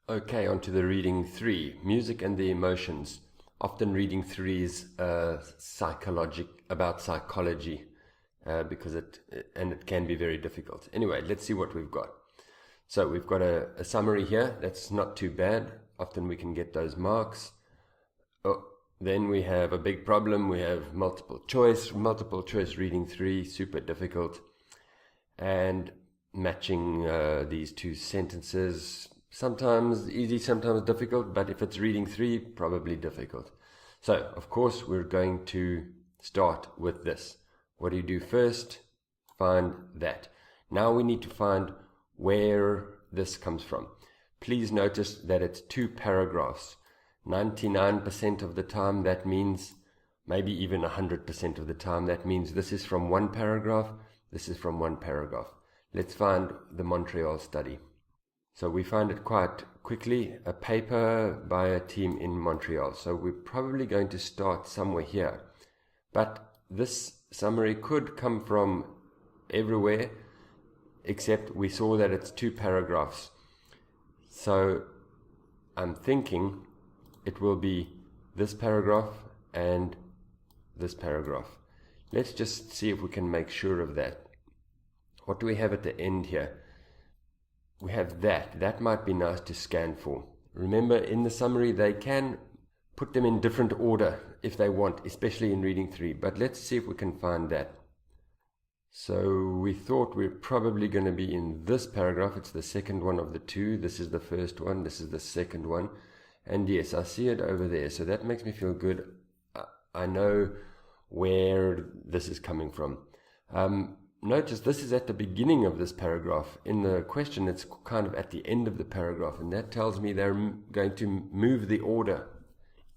Okay, on to the reading 3, music and the emotions. Often reading 3 is about psychology because it can be very difficult. Anyway, let's see what we've got. So we've got a summary here. That's not too bad. Often we can get those marks. Then we have a big problem. We have multiple choice reading 3, super difficult. And matching these two sentences, sometimes easy, sometimes difficult, but if it's reading 3, probably difficult. So, of course, we're going to start with this. What do you do first? Find that. Now we need to find where this comes from. Please notice that it's 2 paragraphs. 99% of the time, that means, maybe even 100% of the time, that means this is from one paragraph, this is from one paragraph. Let's find the Montreal study. So we find it quite quickly, a paper by a team in Montreal. So we're probably going to start somewhere here. But this summary could come from everywhere, except we saw that it's 2 paragraphs. So I'm thinking it will be this paragraph and this paragraph. Let's just see if we can make sure of that. What do we have at the end here? We have that. That might be nice to scan for. Remember, in the summary, they can put them in different order if they want, especially in reading 3. But let's see if we can find that. So we thought we're probably going to be in this paragraph. It's the second one of the 2. This is the first one. This is the second one. And yes, I see it over there. So that makes me feel good. I know where this is coming from. Notice this is at the beginning of this paragraph. In the question, it's kind of at the end of the paragraph, and that tells me they're going to move the order.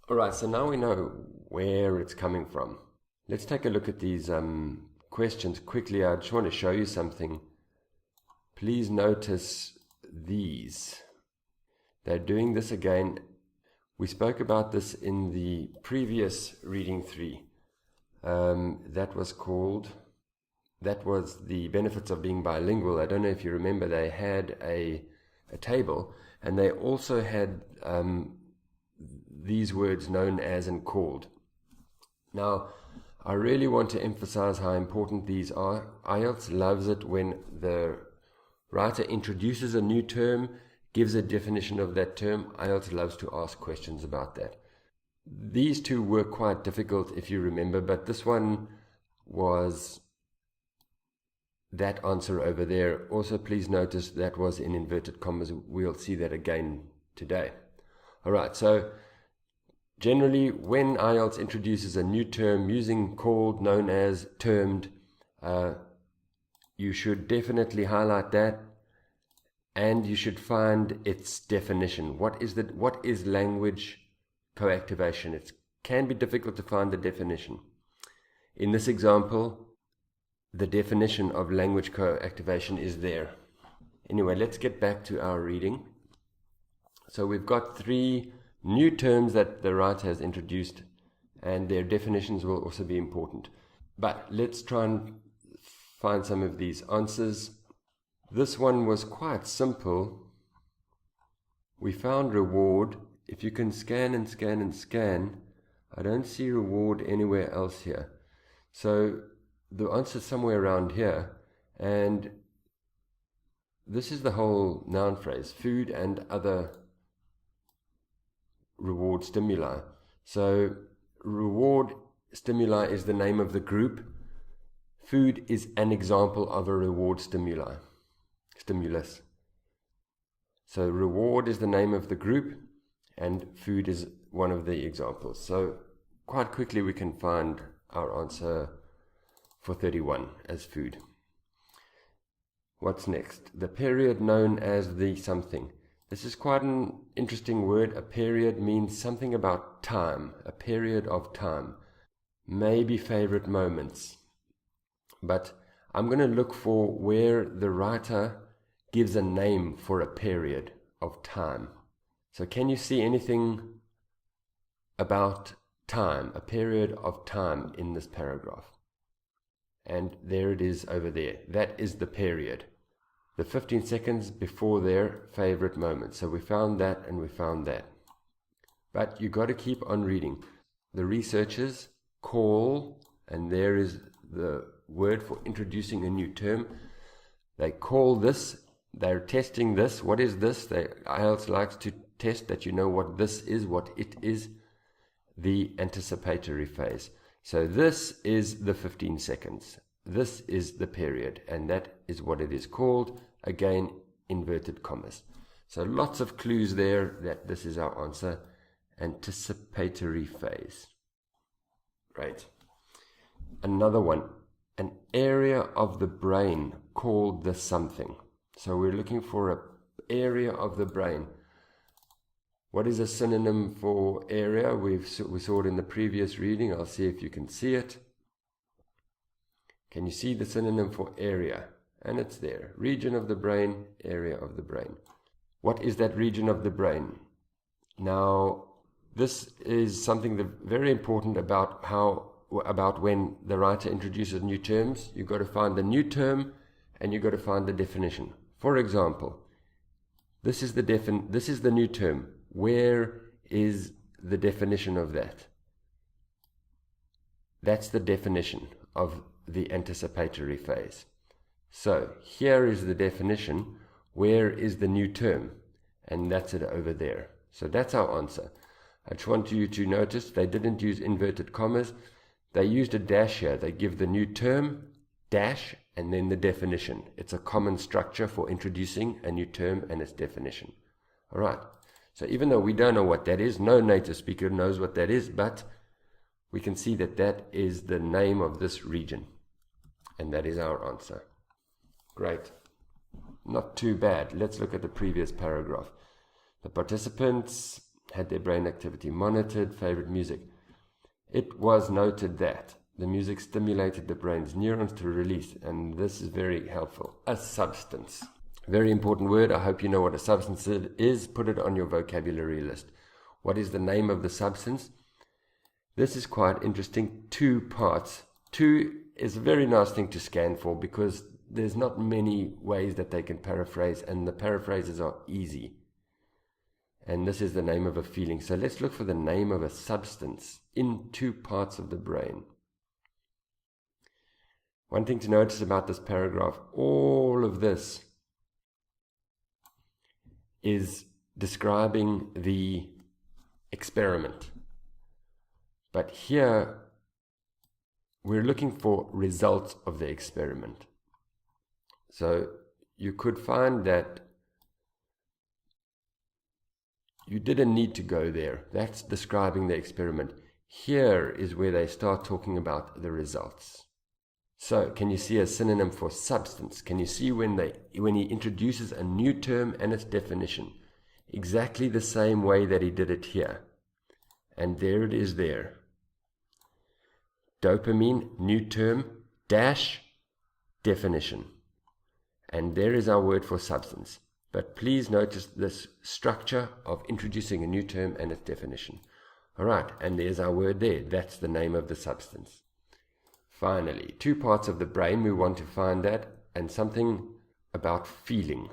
Alright, so now we know where it's coming from. Let's take a look at these questions quickly. I just want to show you something. Please notice these. They're doing this again. We spoke about this in the previous reading 3. That was the benefits of being bilingual. I don't know if you remember, they had a table, and they also had these words known as and called. Now, I really want to emphasize how important these are. IELTS loves it when the writer introduces a new term, gives a definition of that term. IELTS loves to ask questions about that. These 2 were quite difficult, if you remember, but this one was that answer over there. Also, please notice that was in inverted commas. We'll see that again today. Alright, so generally when IELTS introduces a new term using called, known as, termed, you should definitely highlight that, and you should find its definition. What is language coactivation? It can be difficult to find the definition. In this example, the definition of language coactivation is there. Anyway, let's get back to our reading. So we've got 3 new terms that the writer has introduced, and their definitions will also be important. But let's try and find some of these answers. This one was quite simple. We found reward. If you can scan and scan and scan, I don't see reward anywhere else here. So the answer is somewhere around here, and this is the whole noun phrase, food and other reward stimuli. So reward stimuli is the name of the group. Food is an example of a reward stimulus. So reward is the name of the group, and food is one of the examples. So quite quickly we can find our answer for 31 as food. What's next? The period known as the something. This is quite an interesting word. A period means something about time, a period of time, maybe favorite moments. But I'm going to look for where the writer gives a name for a period of time. So can you see anything about time, a period of time in this paragraph? And there it is over there. That is the period. the 15 seconds before their favorite moment. So we found that and we found that. But you got to keep on reading. The researchers call, and there is the word for introducing a new term. They call this, they're testing this. What is this? IELTS likes to test that you know what this is, what it is, the anticipatory phase. So this is the 15 seconds. This is the period, and that is what it is called. Again, inverted commas. So lots of clues there that this is our answer. Anticipatory phase. Right. Another one. An area of the brain called the something. So we're looking for an area of the brain. What is a synonym for area? We saw it in the previous reading. I'll see if you can see it. Can you see the synonym for area? And it's there. Region of the brain, area of the brain. What is that region of the brain? Now, this is something that very important about when the writer introduces new terms. You've got to find the new term and you've got to find the definition. For example, this is the new term. Where is the definition of that? That's the definition of the anticipatory phase. So here is the definition. Where is the new term? And that's it over there. So that's our answer. I just want you to notice they didn't use inverted commas. They used a dash here. They give the new term, dash, and then the definition. It's a common structure for introducing a new term and its definition. All right. So even though we don't know what that is, no native speaker knows what that is, but we can see that that is the name of this region. And that is our answer. Great. Not too bad. Let's look at the previous paragraph. The participants had their brain activity monitored, favorite music. It was noted that the music stimulated the brain's neurons to release, and this is very helpful, a substance. Very important word. I hope you know what a substance is. Put it on your vocabulary list. What is the name of the substance? This is quite interesting. 2 parts. 2 is a very nice thing to scan for because there's not many ways that they can paraphrase, and the paraphrases are easy. And this is the name of a feeling. So let's look for the name of a substance in 2 parts of the brain. One thing to notice about this paragraph, all of this is describing the experiment. But here, we're looking for results of the experiment. So you could find that you didn't need to go there. That's describing the experiment. Here is where they start talking about the results. So can you see a synonym for substance? Can you see when he introduces a new term and its definition? Exactly the same way that he did it here. And there it is there. Dopamine, new term, dash, definition. And there is our word for substance. But please notice this structure of introducing a new term and its definition. All right, and there's our word there. That's the name of the substance. Finally, 2 parts of the brain, we want to find that, and something about feeling.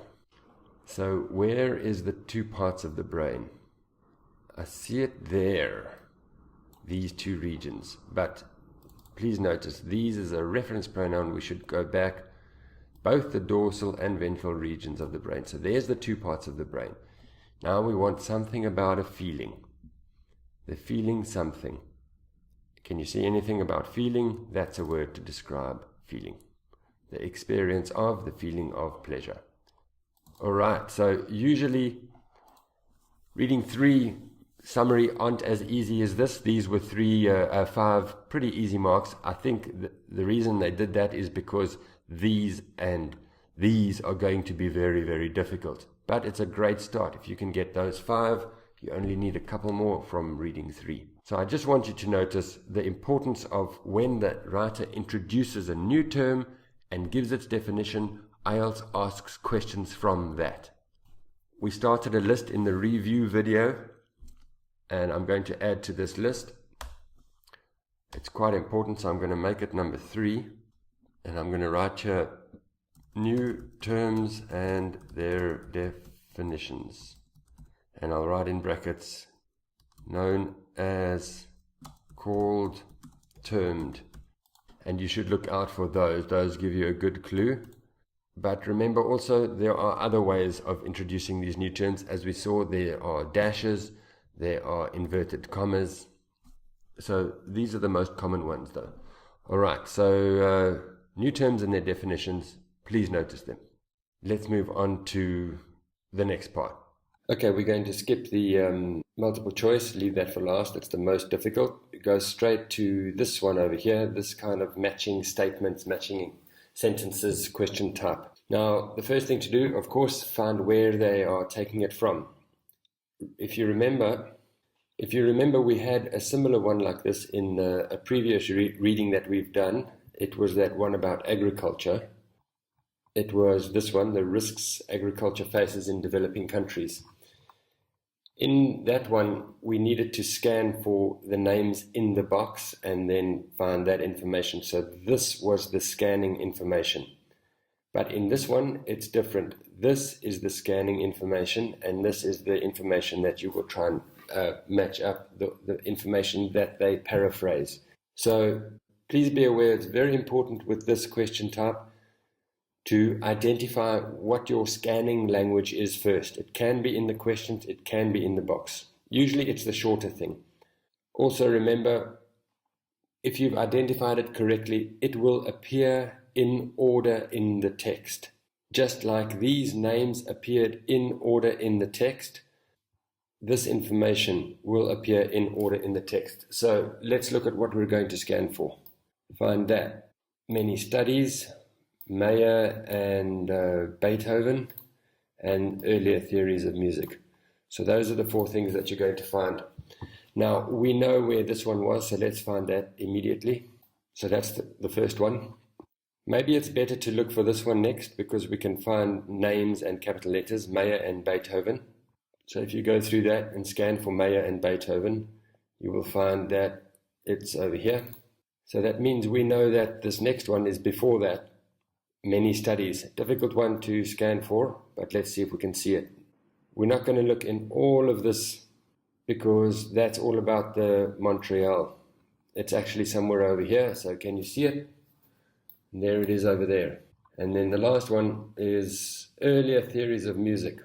So where is the 2 parts of the brain? I see it there, these 2 regions. But please notice, these is a reference pronoun. We should go back both the dorsal and ventral regions of the brain. So there's the 2 parts of the brain. Now we want something about a feeling. The feeling something. Can you see anything about feeling? That's a word to describe feeling. The experience of, the feeling of pleasure. All right, so usually reading 3 summary aren't as easy as this. These were 5 pretty easy marks. I think the reason they did that is because these and these are going to be very, very difficult. But it's a great start. If you can get those 5, you only need a couple more from reading 3. So I just want you to notice the importance of when the writer introduces a new term and gives its definition, IELTS asks questions from that. We started a list in the review video, and I'm going to add to this list. It's quite important, so I'm going to make it number 3. And I'm going to write here new terms and their definitions. And I'll write in brackets, known as, called, termed. And you should look out for those. Those give you a good clue. But remember also, there are other ways of introducing these new terms. As we saw, there are dashes, there are inverted commas. So these are the most common ones though. All right, so new terms and their definitions, please notice them. Let's move on to the next part. Okay, we're going to skip the multiple choice, leave that for last. It's the most difficult. It goes straight to this one over here, this kind of matching statements, matching sentences, question type. Now, the first thing to do, of course, find where they are taking it from. If you remember, we had a similar one like this in a previous reading that we've done. It was that one about agriculture. It was this one, the risks agriculture faces in developing countries. In that one, we needed to scan for the names in the box and then find that information. So this was the scanning information. But in this one, it's different. This is the scanning information, and this is the information that you will try and match up, the information that they paraphrase. So please be aware, it's very important with this question type to identify what your scanning language is first. It can be in the questions, it can be in the box. Usually it's the shorter thing. Also remember, if you've identified it correctly, it will appear in order in the text. Just like these names appeared in order in the text, this information will appear in order in the text. So let's look at what we're going to scan for. Find that. Many studies, Mayer and Beethoven, and earlier theories of music. So those are the four things that you're going to find. Now, we know where this one was, so let's find that immediately. So that's the first one. Maybe it's better to look for this one next, because we can find names and capital letters, Mayer and Beethoven. So if you go through that and scan for Mayer and Beethoven, you will find that it's over here. So that means we know that this next one is before that. Many studies, difficult one to scan for, but let's see if we can see it. We're not going to look in all of this because that's all about the Montreal. It's actually somewhere over here, so can you see it? And there it is over there. And then the last one is earlier theories of music,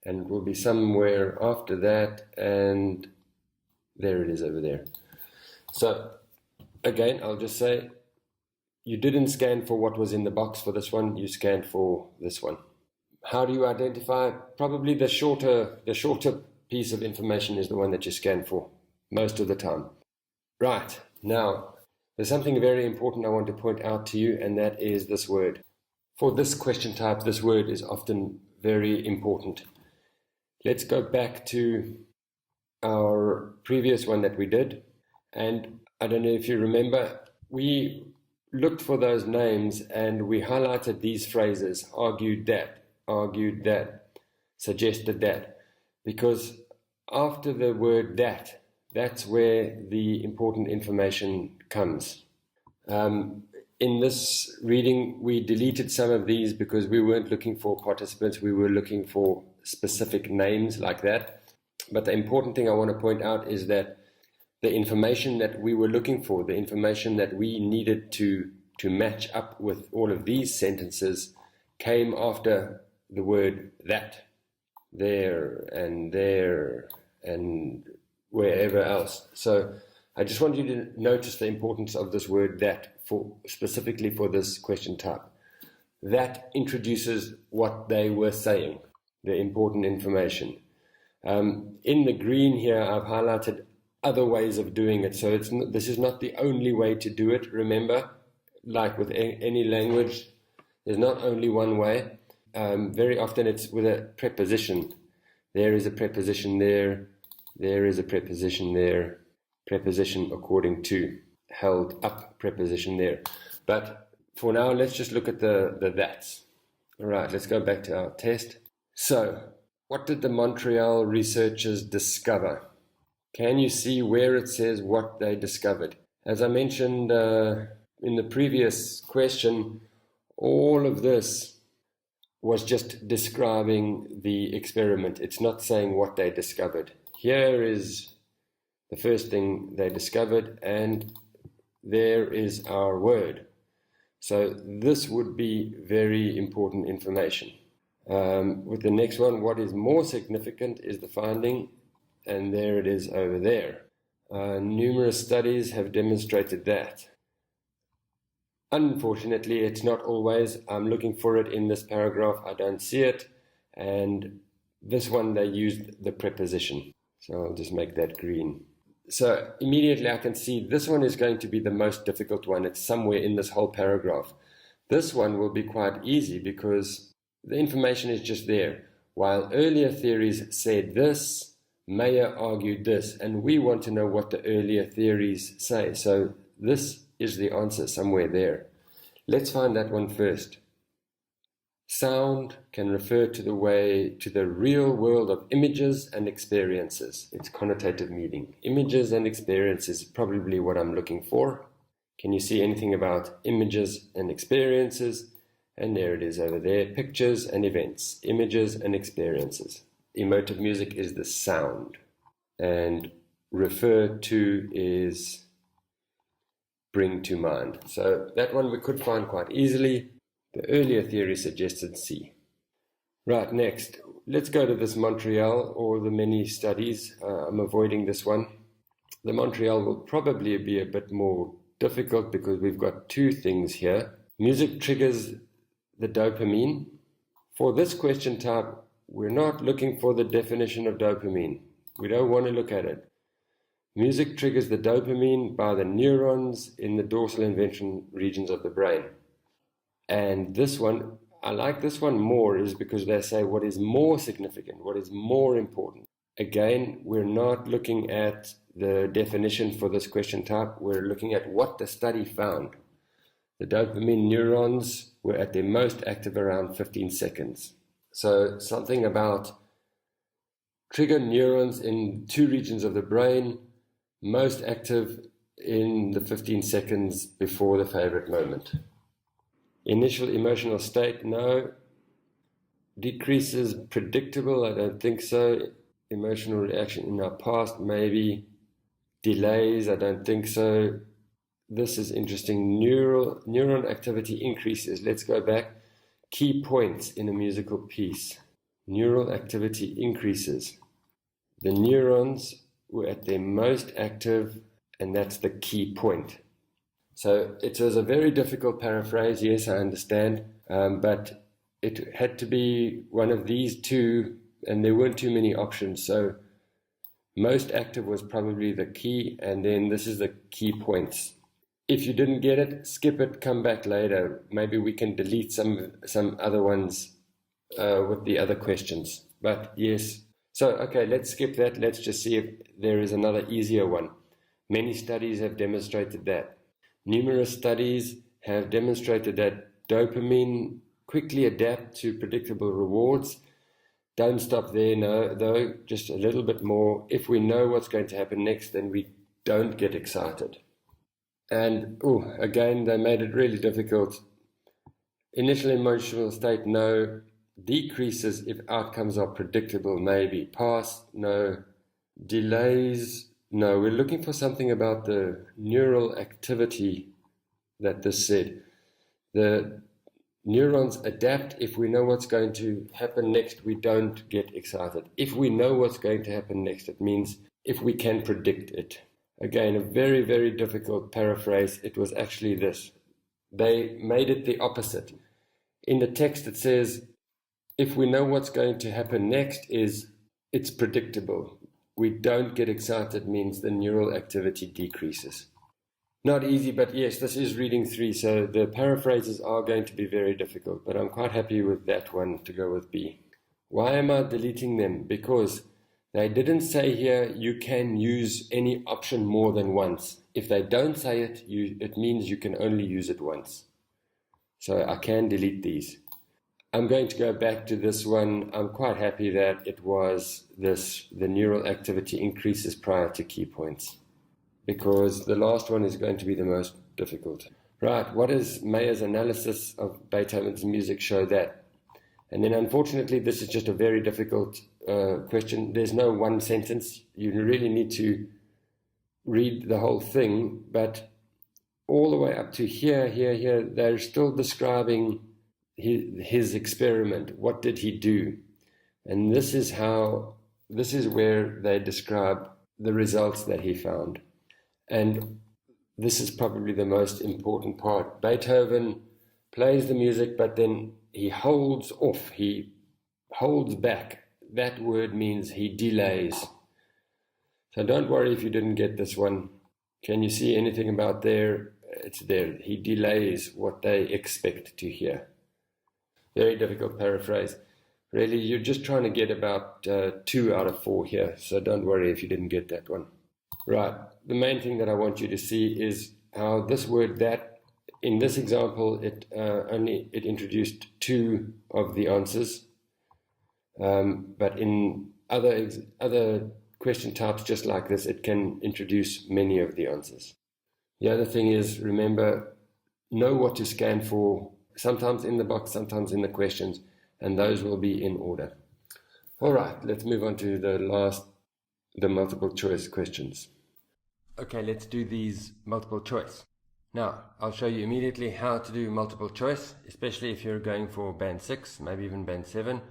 and it will be somewhere after that, and there it is over there. So again, I'll just say, you didn't scan for what was in the box for this one, you scanned for this one. How do you identify? Probably the shorter piece of information is the one that you scan for most of the time. Right, now, there's something very important I want to point out to you, and that is this word. For this question type, this word is often very important. Let's go back to our previous one that we did, and I don't know if you remember, we looked for those names and we highlighted these phrases, argued that, suggested that, because after the word that, that's where the important information comes. In this reading, we deleted some of these because we weren't looking for participants, we were looking for specific names like that. But the important thing I want to point out is that the information that we were looking for, the information that we needed to match up with all of these sentences came after the word that, there and wherever else. So I just want you to notice the importance of this word that, specifically for this question type. That introduces what they were saying, the important information. In the green here, I've highlighted other ways of doing it. So this is not the only way to do it. Remember, like with any language, there's not only one way. Very often it's with a preposition. There is a preposition there. There is a preposition there. Preposition according to. Held up preposition there. But for now, let's just look at the that's. All right, let's go back to our test. So, what did the Montreal researchers discover? Can you see where it says what they discovered? As I mentioned in the previous question, all of this was just describing the experiment. It's not saying what they discovered. Here is the first thing they discovered, and there is our word. So this would be very important information. With the next one, what is more significant is the finding, and there it is over there. Numerous studies have demonstrated that. Unfortunately, it's not always. I'm looking for it in this paragraph. I don't see it. And this one, they used the preposition. So I'll just make that green. So immediately I can see this one is going to be the most difficult one. It's somewhere in this whole paragraph. This one will be quite easy because the information is just there. While earlier theories said this, Mayer argued this, and we want to know what the earlier theories say. So this is the answer somewhere there. Let's find that one first. Sound can refer to the real world of images and experiences. It's connotative meaning. Images and experiences is probably what I'm looking for. Can you see anything about images and experiences? And there it is over there. Pictures and events. Images and experiences. Emotive music is the sound. And refer to is bring to mind. So that one we could find quite easily. The earlier theory suggested C. Right, next, let's go to this Montreal or the many studies. I'm avoiding this one. The Montreal will probably be a bit more difficult because we've got two things here. Music triggers the dopamine. For this question type, we're not looking for the definition of dopamine. We don't want to look at it. Music triggers the dopamine by the neurons in the dorsal and ventral regions of the brain. And this one, I like this one more, is because they say what is more significant, what is more important. Again, we're not looking at the definition for this question type. We're looking at what the study found. The dopamine neurons were at their most active around 15 seconds. So something about trigger neurons in two regions of the brain, most active in the 15 seconds before the favorite moment. Initial emotional state, no. Decreases predictable, I don't think so. Emotional reaction in our past, maybe. Delays, I don't think so. This is interesting. Neuron activity increases. Let's go back. Key points in a musical piece. Neural activity increases. The neurons were at their most active, and that's the key point. So it was a very difficult paraphrase, yes, I understand, but it had to be one of these two, and there weren't too many options. So most active was probably the key, and then this is the key points. If you didn't get it, skip it, come back later. Maybe we can delete some other ones with the other questions. But yes, so okay, let's skip that. Let's just see if there is another easier one. Many studies have demonstrated that. Numerous studies have demonstrated that dopamine quickly adapt to predictable rewards. Don't stop there, no, though, just a little bit more. If we know what's going to happen next, then we don't get excited. And, again, they made it really difficult. Initial emotional state, no. Decreases if outcomes are predictable, maybe. Past, no. Delays, no. We're looking for something about the neural activity that this said. The neurons adapt. If we know what's going to happen next, we don't get excited. If we know what's going to happen next, it means if we can predict it. Again, a very, very difficult paraphrase. It was actually this. They made it the opposite. In the text it says, if we know what's going to happen next, it's predictable. We don't get excited means the neural activity decreases. Not easy, but yes, this is reading 3, so the paraphrases are going to be very difficult, but I'm quite happy with that one to go with B. Why am I deleting them? Because they didn't say here you can use any option more than once. If they don't say it, it means you can only use it once. So I can delete these. I'm going to go back to this one. I'm quite happy that it was this, the neural activity increases prior to key points, because the last one is going to be the most difficult. Right, what does Mayer's analysis of Beethoven's music show that? And then unfortunately, this is just a very difficult question. There's no one sentence. You really need to read the whole thing, but all the way up to here, they're still describing his experiment. What did he do? And this is where they describe the results that he found. And this is probably the most important part. Beethoven plays the music, but then he holds off, he holds back. That word means he delays. So don't worry if you didn't get this one. Can you see anything about there? It's there. He delays what they expect to hear. Very difficult paraphrase. Really, you're just trying to get about 2 out of 4 here. So don't worry if you didn't get that one. Right. The main thing that I want you to see is how this word that, in this example, it introduced 2 of the answers. But in other question types just like this, it can introduce many of the answers. The other thing is, remember, know what to scan for, sometimes in the box, sometimes in the questions, and those will be in order. All right, let's move on to the multiple choice questions. Okay, let's do these multiple choice. Now, I'll show you immediately how to do multiple choice, especially if you're going for band 6, maybe even band 7.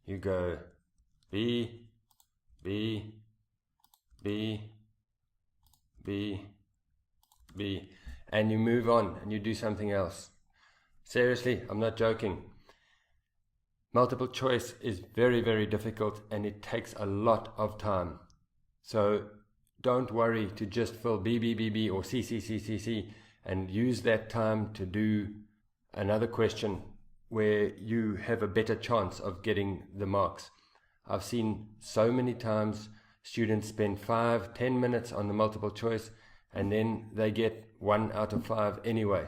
You go B, B, B, B, B, and you move on and you do something else. Seriously, I'm not joking. Multiple choice is very, very difficult and it takes a lot of time. So don't worry to just fill B, B, B, B or C, C, C, C, C and use that time to do another question where you have a better chance of getting the marks. I've seen so many times students spend 5-10 minutes on the multiple choice and then they get 1 out of 5 anyway.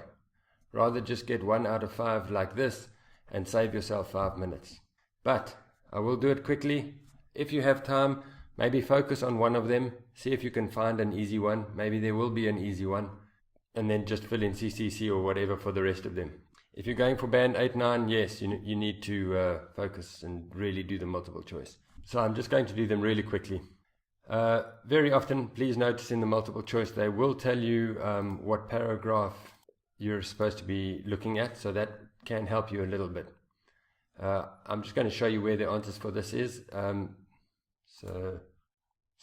Rather just get 1 out of 5 like this and save yourself 5 minutes. But I will do it quickly. If you have time, maybe focus on one of them. See if you can find an easy one. Maybe there will be an easy one. And then just fill in CCC or whatever for the rest of them. If you're going for band 8, 9, yes, you need to focus and really do the multiple choice. So I'm just going to do them really quickly. Very often, please notice in the multiple choice, they will tell you what paragraph you're supposed to be looking at, so that can help you a little bit. I'm just going to show you where the answers for this is. So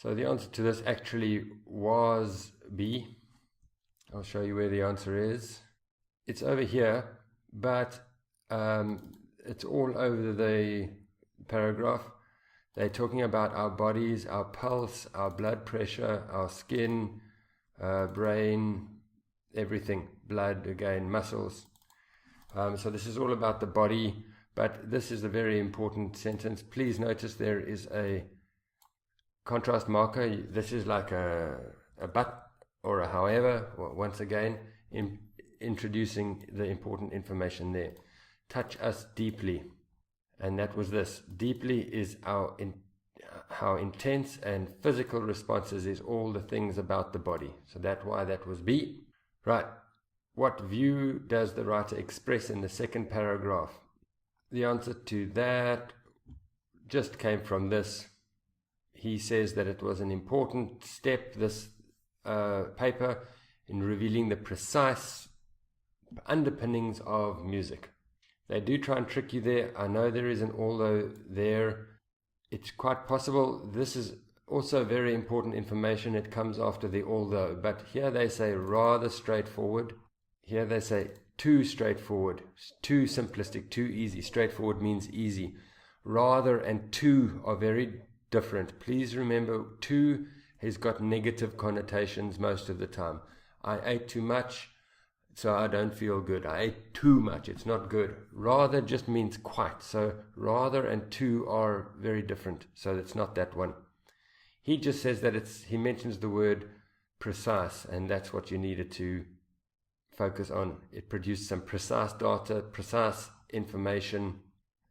the answer to this actually was B. I'll show you where the answer is. It's over here, but it's all over the paragraph. They're talking about our bodies, our pulse, our blood pressure, our skin, brain, everything, blood, again, muscles. So this is all about the body, but this is a very important sentence. Please notice there is a contrast marker. This is like a but or a however, once again, introducing the important information there. Touch us deeply. And that was this. Deeply is how intense and physical responses is all the things about the body. So that's why that was B. Right. What view does the writer express in the second paragraph? The answer to that just came from this. He says that it was an important step, this paper, in revealing the precise underpinnings of music. They do try and trick you there. I know there is an although there. It's quite possible. This is also very important information. It comes after the although. But here they say rather straightforward. Here they say too straightforward, too simplistic, too easy. Straightforward means easy. Rather and too are very different. Please remember, too has got negative connotations most of the time. I ate too much, so I don't feel good. I ate too much, it's not good. Rather just means quite. So rather and too are very different. So it's not that one. He just says that he mentions the word precise, and that's what you needed to focus on. It produced some precise data, precise information,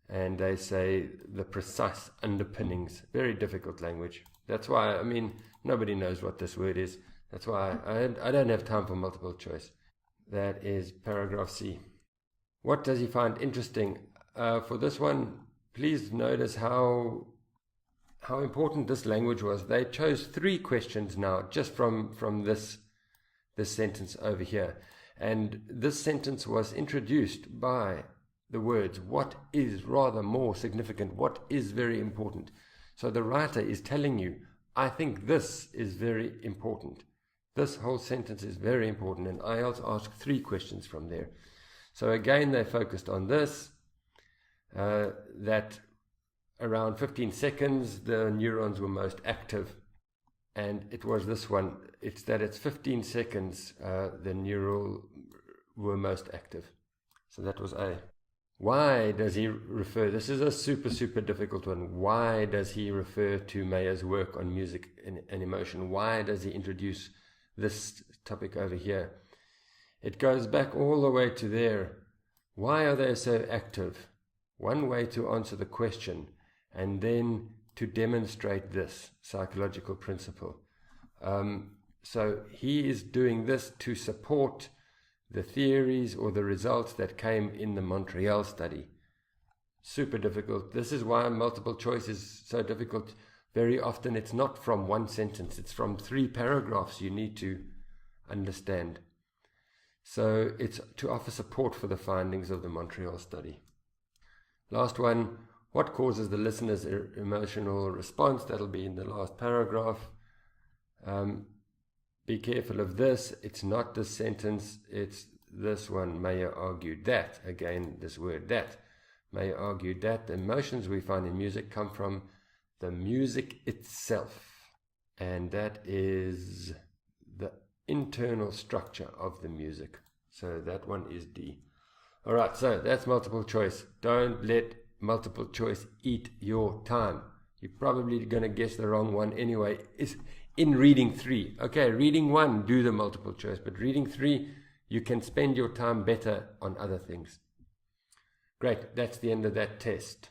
and they say the precise underpinnings. Very difficult language. That's why, nobody knows what this word is. That's why I don't have time for multiple choice. That is paragraph C. What does he find interesting? For this one, please notice how important this language was. They chose 3 questions now just from this sentence over here. And this sentence was introduced by the words, what is rather more significant, what is very important. So the writer is telling you, I think this is very important. This whole sentence is very important, and IELTS asked 3 questions from there. So again, they focused on this, that around 15 seconds, the neurons were most active. And it was this one, it's 15 seconds, the neural were most active. So that was A. Why does he refer, this is a super difficult one, why does he refer to Mayer's work on music and emotion? Why does he introduce this topic over here? It goes back all the way to there. Why are they so active? One way to answer the question, and then to demonstrate this psychological principle. So he is doing this to support the theories or the results that came in the Montreal study. Super difficult. This is why multiple choice is so difficult. Very often it's not from one sentence, it's from 3 paragraphs you need to understand. So it's to offer support for the findings of the Montreal study. Last one, what causes the listener's emotional response? That'll be in the last paragraph. Be careful of this. It's not this sentence. It's this one. Mayer argued that. Again, this word that. Mayer argued that the emotions we find in music come from the music itself. And that is the internal structure of the music. So that one is D. All right, so that's multiple choice. Don't let multiple choice eat your time. You're probably going to guess the wrong one anyway. It's in reading 3. Okay, reading 1, do the multiple choice. But reading 3, you can spend your time better on other things. Great, that's the end of that test.